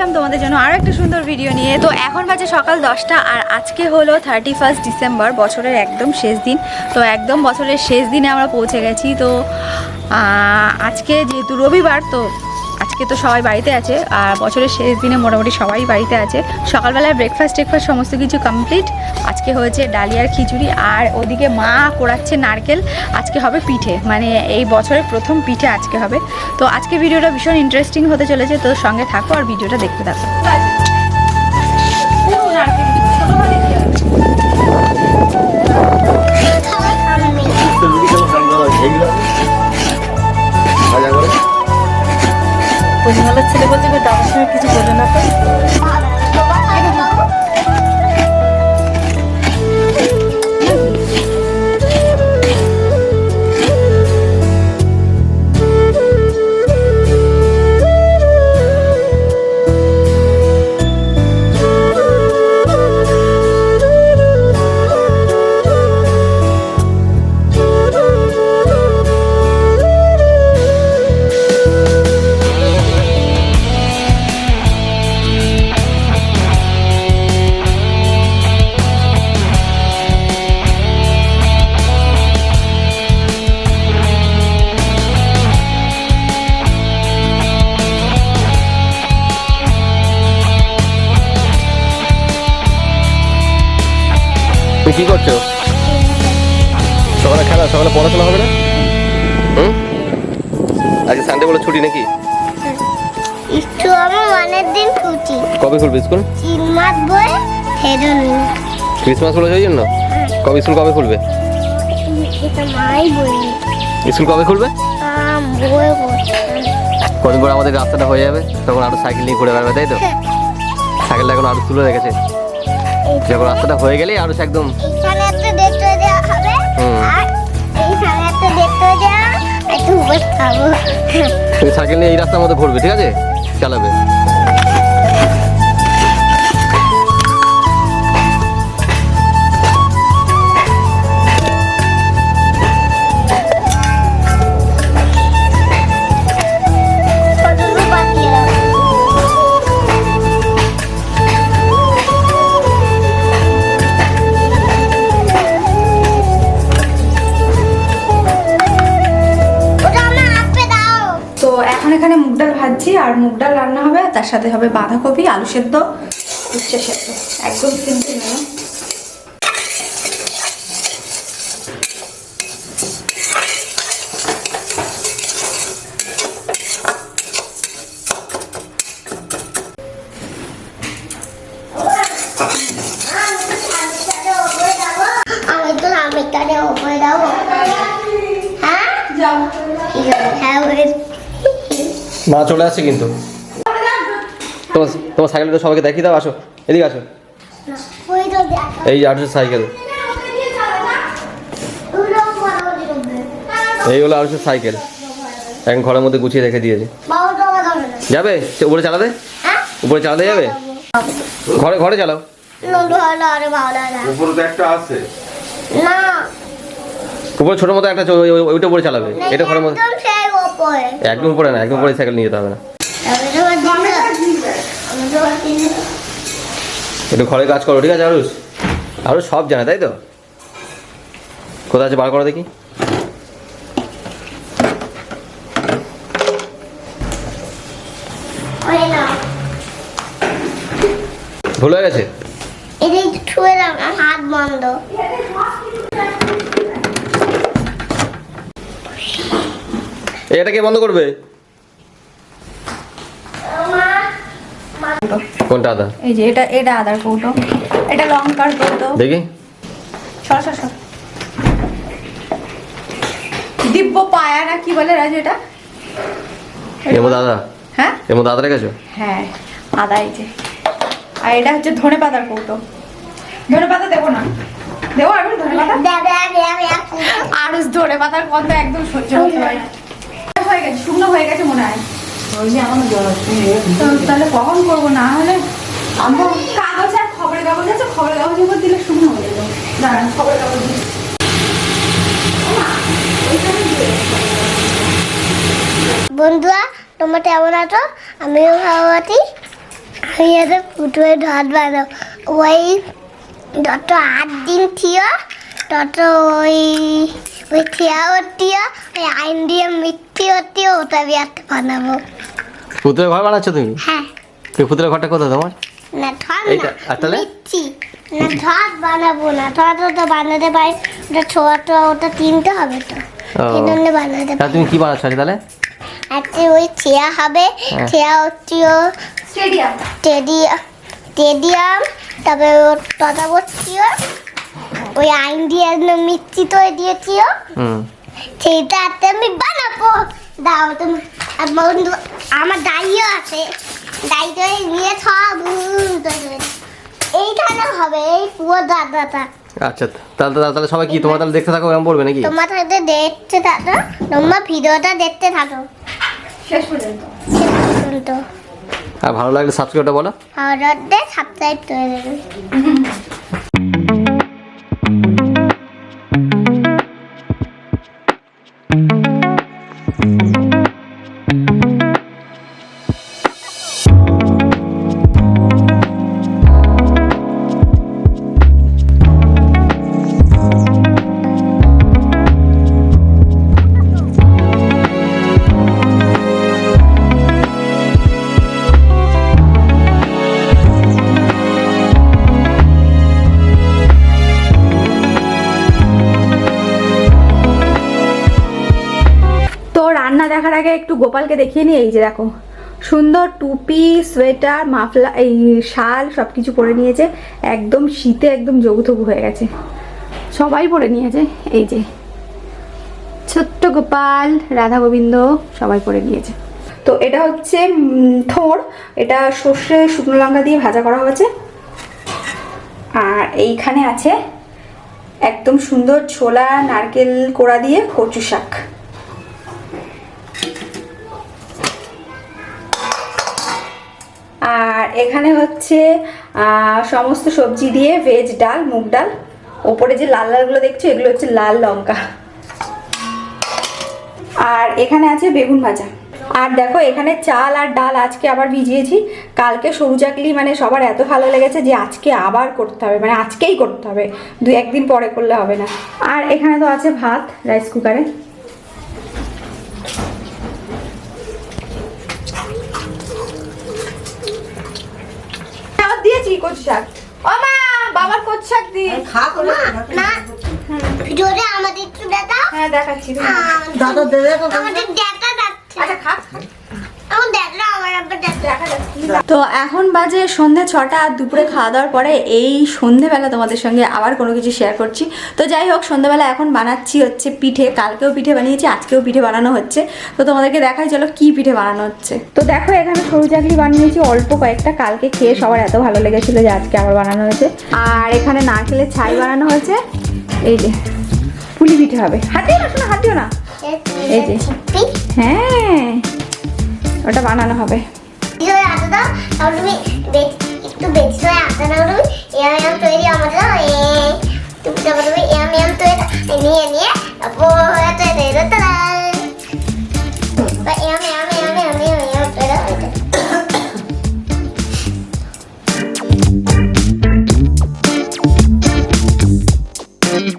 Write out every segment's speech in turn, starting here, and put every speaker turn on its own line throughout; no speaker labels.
আসলাম তোমাদের জন্য আরও একটা সুন্দর ভিডিও নিয়ে। তো এখন বাজে সকাল 10টা আর আজকে হলো 31 ডিসেম্বর, বছরের একদম শেষ দিন। তো একদম বছরের শেষ দিনে আমরা পৌঁছে গেছি। তো আজকে যেহেতু রবিবার, তো আজকে তো সবাই বাড়িতে আছে আর বছরের শেষ দিনে মোটামুটি সবাই বাড়িতে আছে। সকালবেলায় ব্রেকফাস্ট সমস্ত কিছু কমপ্লিট। আজকে হয়েছে ডালিয়ার খিচুড়ি আর ওদিকে মা কোড়াচ্ছে নারকেল। আজকে হবে পিঠে, মানে এই বছরের প্রথম পিঠে আজকে হবে। তো আজকে ভিডিওটা ভীষণ ইন্টারেস্টিং হতে চলেছে, তো সঙ্গে থাকো আর ভিডিওটা দেখতে থাকো।
পরিমালের ছেলে বলছে দাদার সঙ্গে কিছু বলে না তো।
তুমি কি করছো? সকালে খেলা, সকালে পড়াশোনা হবে না? আজকে সানডে বলে ছুটি নাকি?
একটু আমার অনেক দিন ছুটি।
কবে খুলবে স্কুল?
3 মাস বই ফেরনি।
ক্রিসমাস বলে সেই জন্য? কবে স্কুল কবে খুলবে?
এটা মাই বলি।
স্কুল কবে খুলবে?
বই বলছে।
কদিন পর আমাদের রাস্তাটা হয়ে যাবে, তখন আরো সাইকেল নিয়ে ঘুরে বেড়াবে, তাই তো? সাইকেলটা এখন আরো তুলে রেখেছে, যখন রাস্তাটা হয়ে গেলেই আরো একদম
এখানে একটা দেখতে দেওয়া হবে আর এইখানে একটা দেখতে দেওয়া একটু বসাবো।
তুমি সাইকেল নিয়ে এই রাস্তার মধ্যে ঘুরবে, ঠিক আছে? চালাবে।
এখানে মুগ ডাল ভাজছি আর মুগ ডাল রান্না হবে, আর তার সাথে হবে বাঁধাকপি, আলু সেদ্ধ, উচ্ছে সেদ্ধ। একদম সিম্পল মেনু।
আমি কানে ওপরে যাবো। হ্যাঁ যাও। হ্যাঁ
মা চলে আসছে কিন্তু। তোমার সাইকেলটা সবাইকে দেখিয়ে দাও, আসো এদিকে আসো। এই যে আরুষের সাইকেল, এই হলো আরুষের সাইকেল, এখন ঘরের মধ্যে গুছিয়ে রেখে দিয়েছে। যাবে উপরে চালাতে? উপরে চালাতে যাবে? ঘরে ঘরে চালাও।
উপরে তো একটা আছে
না,
উপরে ছোট মতো একটা ওইটা উপরে চালাবে, এটা ঘরের মধ্যে একদম উপরে না, একদম উপরে সাইকেল নিয়ে যেতে হবে না। একটু ঘরে কাজ করো, ঠিক আছে আরুষ? আরুষ সব জানে, তাই তো? কোথায় আছে বার করো দেখি। ভুল হয়ে গেছে,
হাত বন্ধ।
এটা কে বন্ধ করবে? কোনটা আদা?
এই যে এটা আদার কৌটো, এটা লঙ্কার কৌটো।
দেখি
সর সর সর। দিব্য পায়া না কি বলে রাজু এটা?
এর মধ্যে আদা?
হ্যাঁ
এর মধ্যে আদা রেখেছো?
হ্যাঁ আদা। এই যে, আর এটা হচ্ছে ধনে পাতার কৌটো। ধনে পাতা দেবো না, দেবো আর ধনে পাতা। আরুষ ধনে পাতার গন্ধ একদম সহ্য করতে পারে না। হয়ে গেছে, শুকনো হয়ে গেছে মনে হয়। তাহলে কখন করবো? না হলে কাগজ আর খবরের কাগজ আছে, খবরের কাগজের উপর দিলে শুকনো হয়ে যাবে। দাঁড়ান খবরের কাগজ দিই।
বন্ধুরা তোমরা কেমন আছো? আমিও ভালো আছি। আমি একটা পুটুয়ে ঢাট বানাবো ওই যত 8 দিন থিও তত ওই থিয়া ওটিয়া ওই আইন দিয়ে মিথ্যি ওটিয়া ওটা আমি একটা বানাবো।
পুতুলের ঘর বানাচ্ছ তুমি?
হ্যাঁ।
এই পুতুলের ঘরটা কোথায় তোমার?
না ঠট
এইটা, আর তাহলে?
মিথ্যি না ঠট বানাবো না, ঠট তো বানাতে পারি, ওটা ছোট ওটা তিনটে হবে তো
ও।
এই জন্য বানাতে
তা তুমি কি বানাচ্ছ আজকে তাহলে?
আজকে ওই থিয়া হবে,
হ্যাঁ।
থিয়া ওটিও
স্টেডিয়াম।
টেডিয়াম তারপরে টটা বসছিও ওই আইন দিয়ে একদম মিথ্যি তো দিয়েছিও
হুম।
সেইটা আমি বানাবো। দাও তুমি আর বন্ধু আমার ডাইও আছে, ডাইটা নিয়ে সব এইখানে হবে এই পুরো দাদাটা।
আচ্ছা, তাহলে তাহলে সবাই কি তোমার তাহলে দেখতে থাকো, এরকম বলবে নাকি?
তোমার সাথে দেখতে থাকো, তোমার ভিডিওটা দেখতে থাকো
শেষ পর্যন্ত।
শেষ পর্যন্ত।
আর ভালো লাগলে সাবস্ক্রাইবটা বলো।
আর সাবস্ক্রাইব করে দেবেন।
তো রান্না দেখার আগে একটু গোপালকে দেখিয়ে নিই। এই যে দেখো সুন্দর টুপি, সোয়েটার, মাফলা, এই শাল সব কিছু পরে নিয়েছে। একদম শীতে একদম জবুথবু হয়ে গেছে, সবাই পরে নিয়েছে। এই যে ছোট্ট গোপাল, রাধা গোবিন্দ সবাই পরে নিয়েছে। তো এটা হচ্ছে থোড়, এটা সর্ষে শুকনো লঙ্কা দিয়ে ভাজা করা হয়েছে। আর এইখানে আছে একদম সুন্দর ছোলা নারকেল কোড়া দিয়ে কচু শাক। আর এখানে হচ্ছে সমস্ত সবজি দিয়ে ভেজ ডাল, মুগ ডাল। ওপরে যে লাল লালগুলো দেখছো এগুলো হচ্ছে লাল লঙ্কা। আর এখানে আছে বেগুন ভাজা। আর দেখো এখানে চাল আর ডাল আজকে আবার ভিজিয়েছি। কালকে সরু চাকলি মানে সবার এত ভালো লেগেছে যে আজকে আবার করতে হবে, মানে আজকেই করতে হবে, 2-1 দিন পরে করলে হবে না। আর এখানে তো আছে ভাত রাইস কুকারে। দিয়েছি কচু শাক। ও মা, বাবার কচু শাক দি।
না ভিডিওটা আমাদের একটু দেখাও।
হ্যাঁ দেখাচ্ছি।
দাদা দেবে
আমাদের দেখা যাচ্ছে।
আচ্ছা খা।
আমার দেখা আমার আবার দেখা যাচ্ছে।
তো এখন বাজে সন্ধ্যে 6টা। আর দুপুরে খাওয়া দাওয়ার পরে এই সন্ধ্যেবেলা তোমাদের সঙ্গে আবার কোনো কিছু শেয়ার করছি। তো যাই হোক, সন্ধ্যেবেলা এখন বানাচ্ছি হচ্ছে পিঠে। কালকেও পিঠে বানিয়েছি, আজকেও পিঠে বানানো হচ্ছে। তো তোমাদেরকে দেখাই চলো কি পিঠে বানানো হচ্ছে। তো দেখো এখানে সরু চাকলি বানিয়েছি অল্প কয়েকটা, কালকে খেয়ে সবার এত ভালো লেগেছিল যে আজকে আবার বানানো হয়েছে। আর এখানে নারকেলের ছাই বানানো হয়েছে। এই যে পুলি পিঠে হবে। হাতিও না, শোনো হাতিও না। এই যে হ্যাঁ, ওটা বানানো হবে।
তুমি একটু বেশি করে আটা দাও, তুমি এম তৈরি আমাদের তুমি এম তৈরি নিয়ে নিয়ে তারপর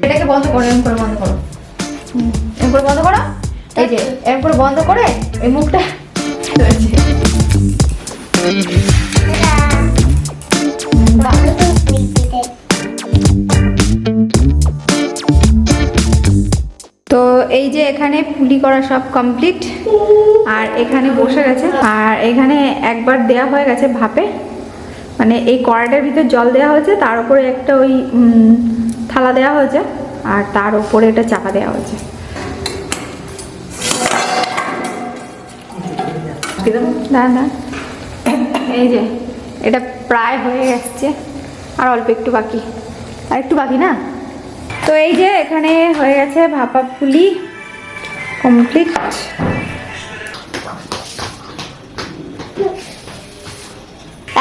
এটাকে বন্ধ করো, এম করে বন্ধ করো, এম করে বন্ধ করো। এই যে এম করে বন্ধ করে এই মুখটা তো এই যে এখানে পুলি করা সব কমপ্লিট। আর এখানে বসে গেছে। আর এখানে একবার দেয়া হয়ে গেছে ভাপে, মানে এই কড়াইটার ভিতর জল দেওয়া হয়েছে, তার উপরে একটা ওই থালা দেওয়া হয়েছে, আর তার উপরে এটা চাপা দেওয়া হয়েছে। না না, এই যে এটা প্রায় হয়ে গেছে, আর অল্প একটু বাকি, আর একটু বাকি না। তো এই যে এখানে হয়ে গেছে ভাপা পুলি কমপ্লিট।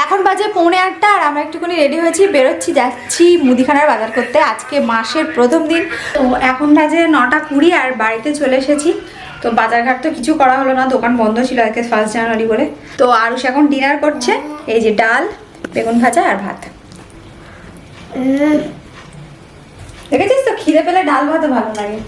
এখন বাজে 7:45 আর আমরা একটুখানি রেডি হয়েছি, বেরোচ্ছি, যাচ্ছি মুদিখানার বাজার করতে। আজকে মাসের প্রথম দিন। তো এখন বাজে 9:20 আর বাড়িতে চলে এসেছি। তো বাজারঘাট তো কিছু করা হলো না, দোকান বন্ধ ছিল আজকে 1 জানুয়ারি বলে। তো আরুষ এখন ডিনার করছে। এই যে ডাল, বেগুন ভাজা আর ভাত। দেখেছিস তো, খিদে পেলে ডাল ভাতও ভালো লাগে।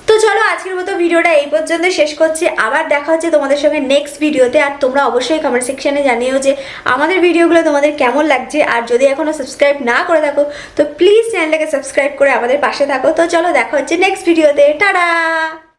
তো চলো আজকের মতো ভিডিওটা এই পর্যন্ত শেষ করছি। আবার দেখা হচ্ছে তোমাদের সঙ্গে নেক্সট ভিডিওতে। আর তোমরা অবশ্যই কমেন্ট সেকশনে জানিও যে আমাদের ভিডিওগুলো তোমাদের কেমন লাগছে। আর যদি এখনো সাবস্ক্রাইব না করে থাকো তো প্লিজ চ্যানেলটাকে সাবস্ক্রাইব করে আমাদের পাশে থাকো। তো চলো দেখা হচ্ছে নেক্সট ভিডিওতে। টাটা।